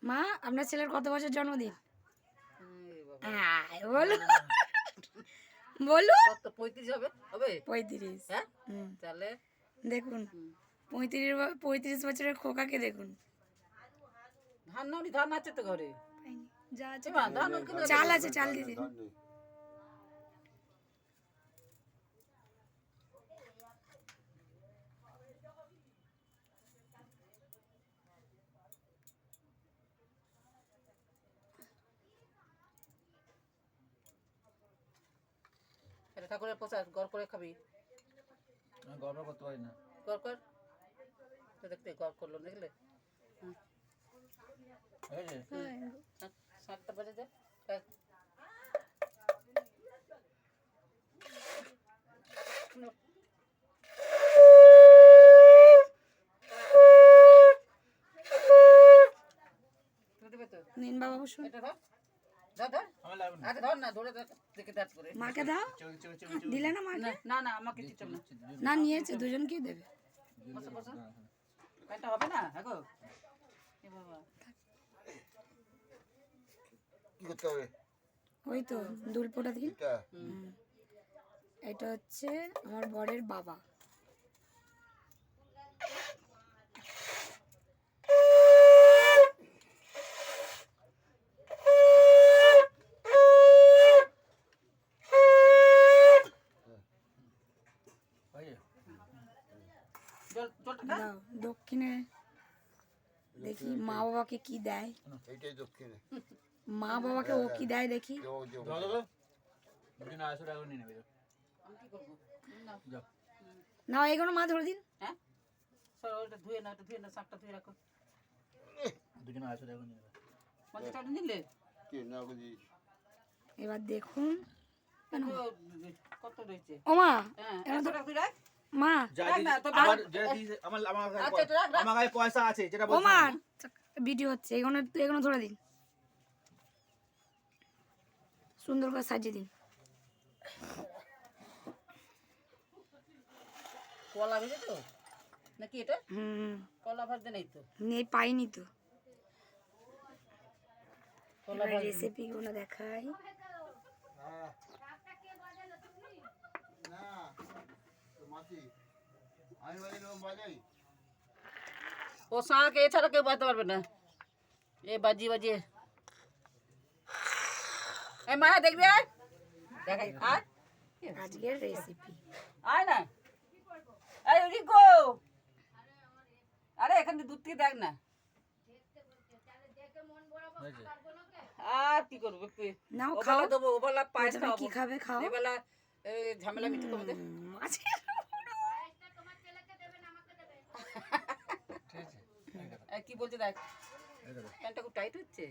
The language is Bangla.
মা আপনার ছেলের কত বছর জন্মদিন? বলো বলো। 35 হবে 35। হ্যাঁ তাহলে দেখুন 35 বছরের খোকাকে দেখুন। ধান আছে তো ঘরে, যা আছে ধান চাল আছে, চাল দিদি। ঠাকুরের প্রসাদ গড় করে খাবি। গর্ব করতে পারি না। গড় কর, দেখতে গড় করলো দেখলে। 7টা বাজে যা। নিন বাবা বসুন। এটা ধর ধর ধর আচ্ছা ধর না, ধরে দেখে দাঁত করে মাকে দাও। দিলে না মাকে? না না আমাকে দিতে না, না নিয়েছে, দুজনকেই দেবে। বসো বসো, এটা হবে না আগো। এ বাবা কি করতে হবে? ওই তো দুলপোটা দিন। এটা এটা হচ্ছে আমার বরের বাবা। দাও দক্ষিণে দেখি মা বাবাকে কি দেয়। এইটাই দক্ষিণে। মা বাবাকে ও কি দেয় দেখি। না এগুলো মা ধরে দিন। হ্যাঁ সর, ওটা ধুয়ে না, ওটা ধুয়ে না, শাকটা ধুয়ে রাখো। দুজনে 150 টাকা নিয়ে নেবে। 50 টাকা নিলে কি না বুঝি? এবার দেখুন কত রয়েছে। ও মা হ্যাঁ 100 টাকা তুই রাখ। মা আমার যেটা দিয়েছে আমার আমার কাছে পয়সা আছে যেটা ও বলছি। মা ভিডিও হচ্ছে, এগুলো ধরে দিন, সুন্দর করে সাজিয়ে দিন। কলা ভেজে তো নাকি এটা? কলা ভাজতে নেই তো, নেই, পাইনি তো। কলা ভাজতে রেসিপি গুলো দেখাই। না তো মাছি আমি বাজাই। ও শাঁখ এছাড়া কেউ বাজতে পারবে না, এ বাজিয়ে বাজিয়ে। এই মায়া দেখবি, আয় দেখাই, আয় আজকের রেসিপি। আয় না, এই রিকো, আরে এখান থেকে দূর থেকে দেখ না। আর কি করবো, নাও ওবেলা খাও। দেবো, ওবেলা পায়েস তুমি কি খাওয়াবো, খাবে খাও। এবেলা ঝামেলা মিটে তোমাদের। আজকে কি বলছে দেখ, প্যান্টটা খুব টাইট হচ্ছে।